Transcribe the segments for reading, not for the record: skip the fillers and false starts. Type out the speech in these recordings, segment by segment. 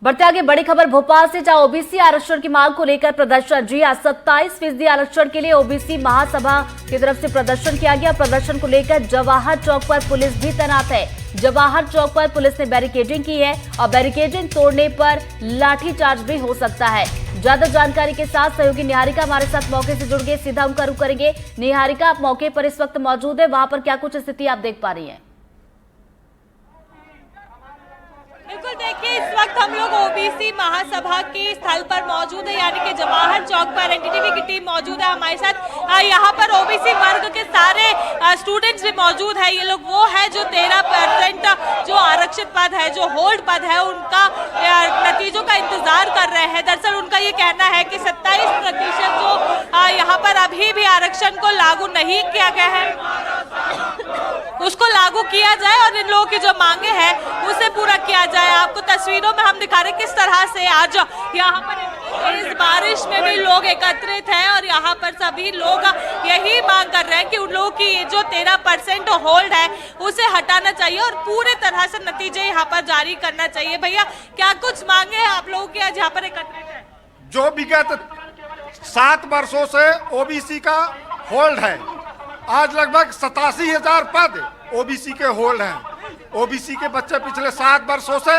बढ़ते आगे बड़ी खबर भोपाल से, जहां ओबीसी आरक्षण की मांग को लेकर प्रदर्शन। जी हां, 27% आरक्षण के लिए ओबीसी महासभा की तरफ से प्रदर्शन किया गया। प्रदर्शन को लेकर जवाहर चौक पर पुलिस भी तैनात है। जवाहर चौक पर पुलिस ने बैरिकेडिंग की है और बैरिकेडिंग तोड़ने पर लाठीचार्ज भी हो सकता है। ज्यादा जानकारी के साथ सहयोगी निहारिका हमारे साथ मौके से जुड़ गए, सीधा उनका रुख करेंगे। निहारिका, आप मौके पर इस वक्त मौजूद है, वहां पर क्या कुछ स्थिति आप देख पा रही हैं? बिल्कुल, देखिए इस वक्त हम लोग ओबीसी महासभा के स्थल पर मौजूद है, यानी कि जवाहर चौक पर एनडीटीवी की टीम मौजूद है हमारे साथ। यहाँ पर ओबीसी वर्ग के सारे स्टूडेंट्स भी मौजूद है। ये लोग वो है जो 13% जो आरक्षित पद है, जो होल्ड पद है, उनका नतीजों का इंतजार कर रहे हैं। दरअसल उनका ये कहना है कि 27% जो यहाँ पर अभी भी आरक्षण को लागू नहीं किया गया है, उसको लागू किया जाए और इन लोगों की जो मांगे हैं उसे पूरा किया जाए। आपको तस्वीरों में हम दिखा रहे हैं किस तरह से आज यहाँ पर इस बारिश में भी लोग एकत्रित हैं और यहाँ पर सभी लोग यही मांग कर रहे हैं कि उन लोगों की जो 13% होल्ड है उसे हटाना चाहिए और पूरे तरह से नतीजे यहाँ पर जारी करना चाहिए। भैया, क्या कुछ मांगे हैं आप लोगों की आज यहाँ पर एकत्रित है? जो विगत 7 वर्षों से ओबीसी का होल्ड है, आज लगभग 87,000 पद ओबीसी के होल्ड हैं। ओबीसी के बच्चे पिछले 7 वर्षों से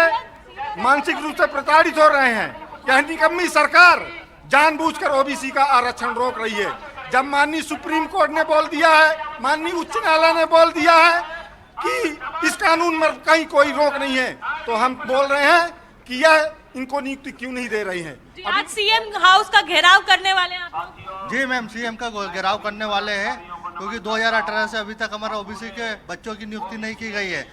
मानसिक रूप से प्रताड़ित हो रहे हैं। यह निकम्मी सरकार जानबूझकर ओबीसी का आरक्षण रोक रही है। जब माननीय सुप्रीम कोर्ट ने बोल दिया है, माननीय उच्च न्यायालय ने बोल दिया है कि इस कानून में कहीं कोई रोक नहीं है, तो हम बोल रहे हैं कि यह इनको नियुक्ति क्यों नहीं दे रही है। आज सीएम हाउस का घेराव करने वाले हैं आप लोग? जी मैम, सीएम का घेराव करने वाले हैं क्योंकि 2018 से अभी तक हमारा ओबीसी के बच्चों की नियुक्ति नहीं की गई है।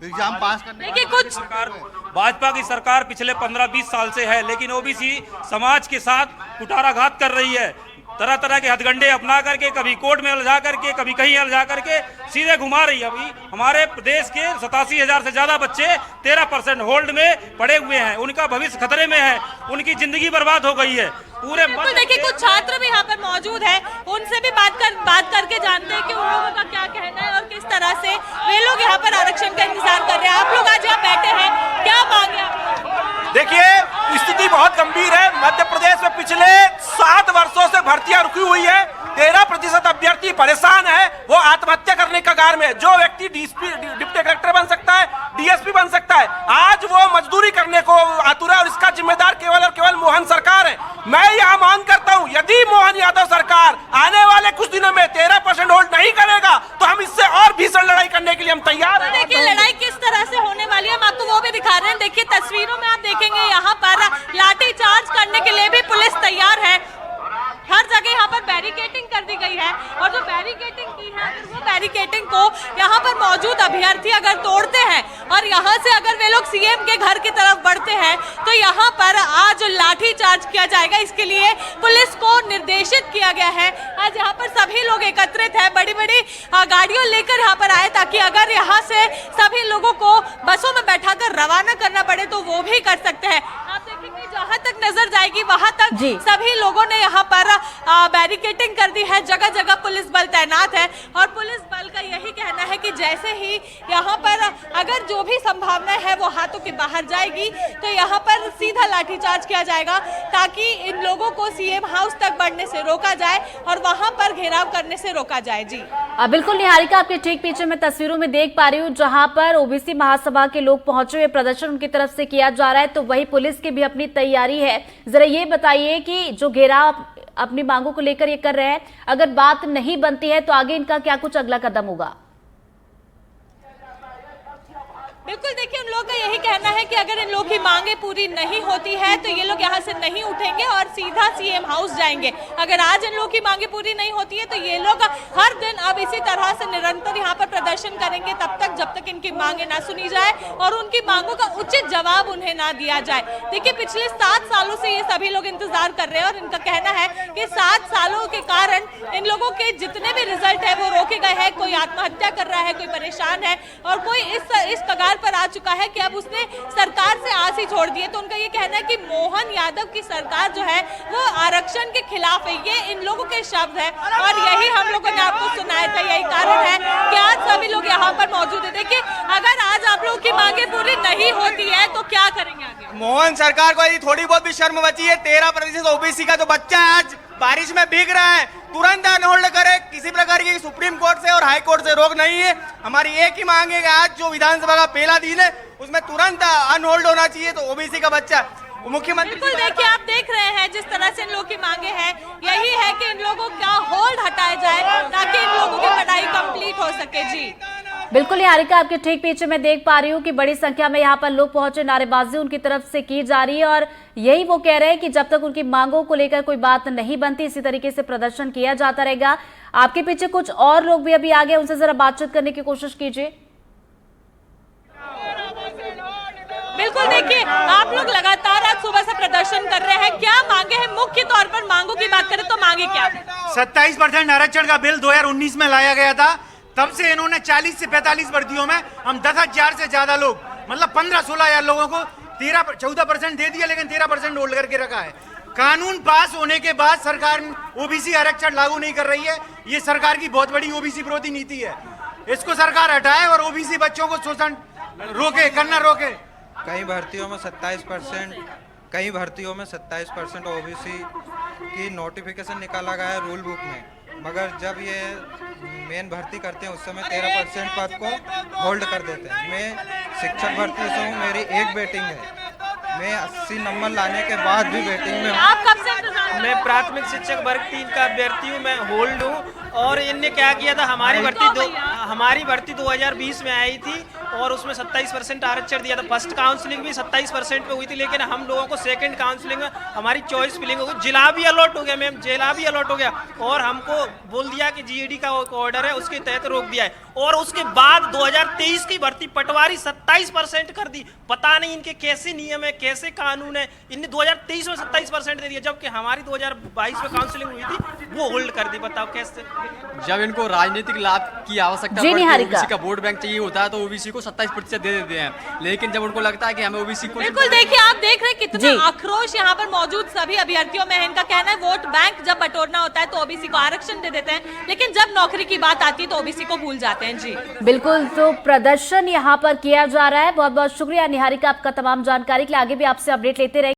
एग्जाम पास करने देखिए कुछ सरकार, भाजपा की सरकार पिछले 15-20 साल से है, लेकिन ओबीसी समाज के साथ कुठाराघात कर रही है। तरह तरह के हथगंडे अपना करके, कभी कोर्ट में उलझा करके, कभी कहीं उलझा करके सीधे घुमा रही है। अभी हमारे प्रदेश के 87,000 से ज्यादा बच्चे 13% होल्ड में पड़े हुए हैं। उनका भविष्य खतरे में है, उनकी जिंदगी बर्बाद हो गई है। पूरे देखिए कुछ छात्र भी यहाँ पर मौजूद है, उनसे भी बात करके जानते हैं कि उन लोगों का क्या कहना है और किस तरह से वे लोग यहाँ पर आरक्षण का इंतजार कर रहे हैं। आप लोग आज यहाँ बैठे हैं, क्या मांगे आप? देखिए स्थिति बहुत गंभीर है। मध्य प्रदेश में पिछले 7 वर्षों से भर्तियां रुकी हुई है। 13% अभ्यर्थी परेशान है, वो आत्महत्या करने के कगार में। जो व्यक्ति डिप्टी कलेक्टर बन सकता है, डीएसपी बन सकता है, आज वो मजदूरी करने को आतुर है और इसका जिम्मेदार केवल और केवल मोहन सरकार है। मैं यह मांग करता हूं, यदि मोहन यादव सरकार आने वाले कुछ दिनों में 13% होल्ड नहीं करेगा तो हम इससे और भीषण लड़ाई करने के लिए हम तैयार हैं। देखिए लड़ाई किस तरह से होने वाली है, हम आपको वो भी दिखा रहे हैं। देखिए तस्वीरों में आप देखेंगे यहाँ पर लाठीचार्ज करने के लिए भी पुलिस तैयार है। हर जगह यहाँ पर बैरिकेडिंग कर दी गई है और जो बैरिकेडिंग की है वो बैरिकेडिंग को यहाँ पर मौजूद अभ्यर्थी अगर तोड़ते हैं और यहाँ से अगर वे लोग सीएम के घर की तरफ बढ़ते हैं तो यहाँ पर आज लाठीचार्ज किया जाएगा। इसके लिए पुलिस को निर्देशित किया गया है। आज यहाँ पर सभी लोग एकत्रित हैं, बड़ी बड़ी गाड़ियों लेकर यहाँ पर आए ताकि अगर यहाँ से सभी लोगों को बसों में बैठाकर रवाना करना पड़े तो वो भी कर सकते हैं। आप देखेंगे जहाँ तक नजर जाएगी वहां तक सभी लोगों ने यहाँ पर बैरिकेडिंग कर दी है। जगह जगह पुलिस बल तैनात है और पुलिस बल का यही कहना है कि जैसे ही यहाँ पर अगर जो भी संभावना है वो हाथों के बाहर जाएगी तो यहाँ पर सीधा लाठीचार्ज किया जाएगा ताकि इन लोगों को सीएम हाउस तक बढ़ने से रोका जाए और वहां पर घेराव करने से रोका जाए। जी बिल्कुल निहारिका, आपके ठीक पीछे मैं तस्वीरों में देख पा रही हूँ जहां पर ओबीसी महासभा के लोग पहुंचे हुए, प्रदर्शन उनकी तरफ से किया जा रहा है, तो वही पुलिस की भी अपनी तैयारी है। जरा ये बताइए कि जो घेराव अपनी मांगों को लेकर ये कर रहे हैं, अगर बात नहीं बनती है तो आगे इनका क्या कुछ अगला कदम होगा? बिल्कुल, देखिए उन लोगों का यही कहना है कि अगर इन लोगों की मांगे पूरी नहीं होती है तो ये लोग यहाँ से नहीं उठेंगे और सीधा सीएम हाउस जाएंगे। अगर आज इन लोगों की मांगे पूरी नहीं होती है तो ये लोग हर दिन अब इसी तरह से निरंतर यहाँ पर प्रदर्शन करेंगे तब तक जब तक इनकी मांगे ना सुनी जाए और उनकी मांगों का उचित जवाब उन्हें ना दिया जाए। देखिए पिछले 7 सालों से ये सभी लोग इंतजार कर रहे हैं और इनका कहना है कि 7 सालों के कारण इन लोगों के जितने भी रिजल्ट है वो रोके गए हैं। कोई आत्महत्या कर रहा है, कोई परेशान है और कोई इस कगार पर आ चुका है कि अब उसने सरकार से आस ही छोड़ दी है। तो उनका ये कहना है कि मोहन यादव की सरकार जो है वो आरक्षण के खिलाफ है। ये इन लोगों के शब्द है और यही हम लोगों ने आपको सुनाया था। यही कारण है कि आज सभी लोग यहाँ पर मौजूद है। देखिए अगर आज आप लोगों की मांगे पूरी नहीं होती है तो क्या करेंगे आगे? मोहन सरकार को यदि थोड़ी बहुत भी शर्म बची है, 13% ओबीसी का जो बच्चा है आज बारिश में भीग रहा है, तुरंत अनहोल्ड करे। किसी प्रकार की सुप्रीम कोर्ट से और हाई कोर्ट से रोक नहीं है। हमारी एक ही मांग है कि आज जो विधानसभा का पहला दिन है उसमें तुरंत अनहोल्ड होना चाहिए। तो ओबीसी का बच्चा मुख्यमंत्री बिल्कुल देखिए, आप देख रहे हैं जिस तरह से इन लोगों की मांगे हैं, यही है कि इन लोगों का होल्ड हटाया जाए ताकि इन लोगों की पढ़ाई कंप्लीट हो सके। जी बिल्कुल निहारिका, आपके ठीक पीछे मैं देख पा रही हूँ कि बड़ी संख्या में यहाँ पर लोग पहुंचे, नारेबाजी उनकी तरफ से की जा रही है और यही वो कह रहे हैं कि जब तक उनकी मांगों को लेकर कोई बात नहीं बनती इसी तरीके से प्रदर्शन किया जाता रहेगा। आपके पीछे कुछ और लोग भी अभी आ गए, उनसे जरा बातचीत करने की कोशिश कीजिए। बिल्कुल देखिए, आप लोग लगातार आज सुबह से प्रदर्शन कर रहे हैं, क्या मांगे हैं? मुख्य तौर पर मांगों की बात करें तो मांगे क्या? 27% आरक्षण का बिल 2019 में लाया गया था, तब से इन्होंने 40 से 45 भर्तियों में हम 10,000 से ज्यादा लोग, मतलब 15-16 हजार लोगों को 14% दे दिया, लेकिन 13% होल्ड करके रखा है। कानून पास होने के बाद सरकार ओबीसी आरक्षण लागू नहीं कर रही है। ये सरकार की बहुत बड़ी ओबीसी विरोधी नीति है। इसको सरकार हटाए और ओबीसी बच्चों को शोषण रोके, करना रोके। कई भर्तियों में 27% ओबीसी की नोटिफिकेशन निकाला गया है रूल बुक में, मगर जब ये मेन भर्ती करते हैं उस समय 13% पद को होल्ड कर देते हैं। मैं शिक्षक भर्ती से हूँ, मेरी एक वेटिंग है, मैं 80 नंबर लाने के बाद भी वेटिंग में हूँ। आप कब से इंतजार? मैं प्राथमिक शिक्षक वर्ग 3 का अभ्यर्थी हूँ, मैं होल्ड हूँ। और इनने क्या किया था, हमारी भर्ती 2020 में आई थी और उसमें 27% आरक्षण दिया था। फर्स्ट काउंसलिंग भी 27% पे हुई थी, लेकिन हम लोगों को सेकंड काउंसलिंग में हमारी चॉइस फिलिंग हो गई, जिला भी अलॉट हो गया मैम, जिला भी अलॉट हो गया और हमको बोल दिया कि जीईडी का ऑर्डर है उसके तहत रोक दिया है। और उसके बाद 2023 की भर्ती पटवारी 27% कर दी। पता नहीं इनके कैसे नियम है, कैसे कानून है, इनने 2023 में 27% दे दिया, जबकि हमारी 2022 में काउंसलिंग हुई थी वो होल्ड कर दी। बताओ कैसे? जब इनको राजनीतिक लाभ की आवश्यकता पड़ती है, ओबीसी का वोट बैंक चाहिए होता है, तो ओबीसी को 27% दे देते हैं, लेकिन जब उनको लगता है कि हमें ओबीसी को, बिल्कुल देखिए, आप देख रहे हैं कितना आक्रोश यहाँ पर मौजूद सभी अभ्यर्थियों में है। इनका कहना है वोट बैंक जब बटोरना होता है तो ओबीसी को आरक्षण दे देते हैं, लेकिन जब नौकरी की बात आती है तो ओबीसी को भूल जाते हैं। जी बिल्कुल, तो प्रदर्शन यहाँ पर किया जा रहा है। बहुत बहुत शुक्रिया निहारिका आपका तमाम जानकारी के लिए, आगे भी आपसे अपडेट लेते रहेंगे।